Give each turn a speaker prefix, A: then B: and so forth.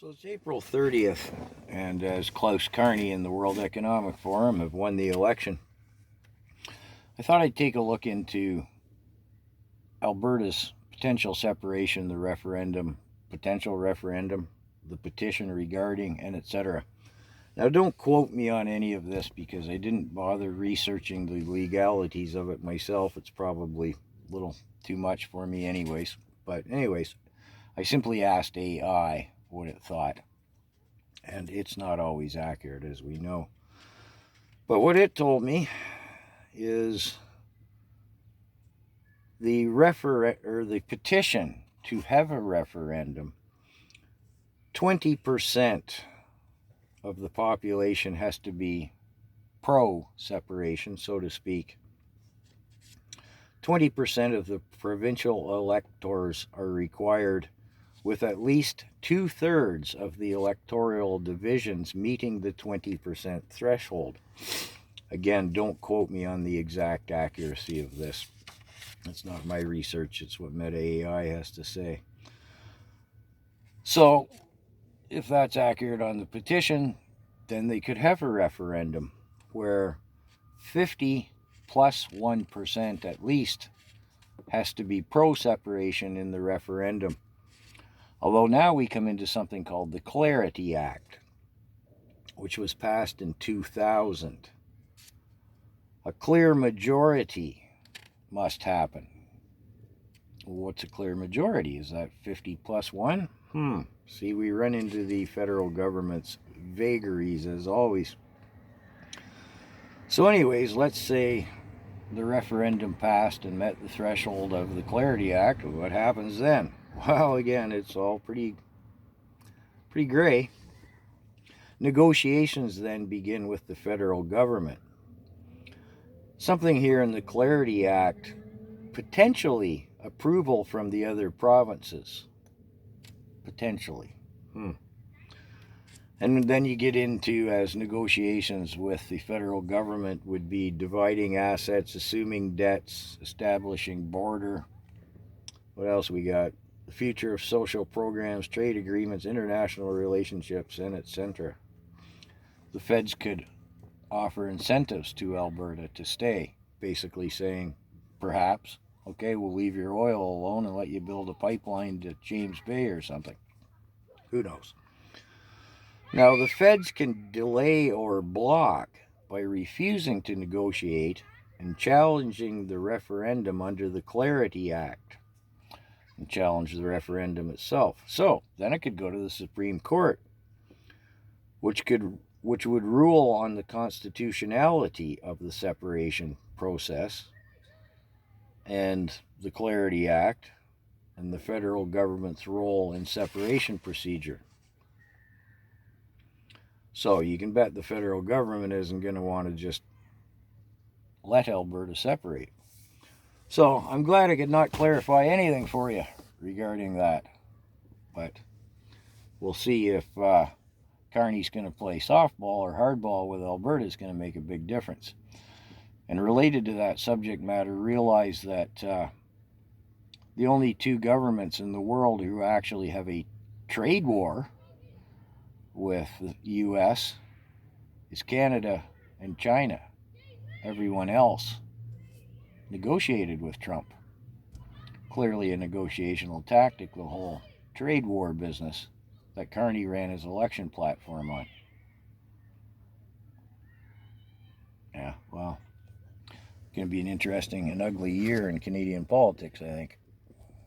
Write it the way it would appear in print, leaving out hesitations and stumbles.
A: So it's April 30th, and as Klaus Carney and the World Economic Forum have won the election, I thought I'd take a look into Alberta's potential separation, the referendum, potential referendum, the petition regarding, and etc. Now, don't quote me on any of this because I didn't bother researching the legalities of it myself. It's probably a little too much for me anyways. But anyways, I simply asked AI what it thought. And it's not always accurate, as we know. But what it told me is the petition to have a referendum, 20% of the population has to be pro-separation, so to speak. 20% of the provincial electors are required, with at least 2/3 of the electoral divisions meeting the 20% threshold. Again, don't quote me on the exact accuracy of this. It's not my research, it's what Meta AI has to say. So, if that's accurate on the petition, then they could have a referendum where 50 plus 1% at least has to be pro-separation in the referendum. Although now we come into something called the Clarity Act, which was passed in 2000. A clear majority must happen. What's a clear majority? Is that 50 plus 1? See, we run into the federal government's vagaries as always. So anyways, let's say the referendum passed and met the threshold of the Clarity Act. What happens then? Well, again, it's all pretty gray. Negotiations then begin with the federal government. Something here in the Clarity Act, potentially approval from the other provinces. Potentially. And then you get into, as negotiations with the federal government would be dividing assets, assuming debts, establishing border. What else we got? The future of social programs, trade agreements, international relationships, and etc. The feds could offer incentives to Alberta to stay, basically saying, perhaps, okay, we'll leave your oil alone and let you build a pipeline to James Bay or something. Who knows? Now, the feds can delay or block by refusing to negotiate and challenging the referendum under the Clarity Act, and challenge the referendum itself. So then it could go to the Supreme Court, which would rule on the constitutionality of the separation process and the Clarity Act and the federal government's role in separation procedure. So you can bet the federal government isn't going to want to just let Alberta separate. So I'm glad I could not clarify anything for you regarding that. But we'll see if Carney's going to play softball or hardball with Alberta is going to make a big difference. And related to that subject matter, realize that the only two governments in the world who actually have a trade war with the U.S. is Canada and China. Everyone else negotiated with Trump. Clearly a negotiational tactic, the whole trade war business that Carney ran his election platform on. Yeah, well, it's going to be an interesting and ugly year in Canadian politics, I think.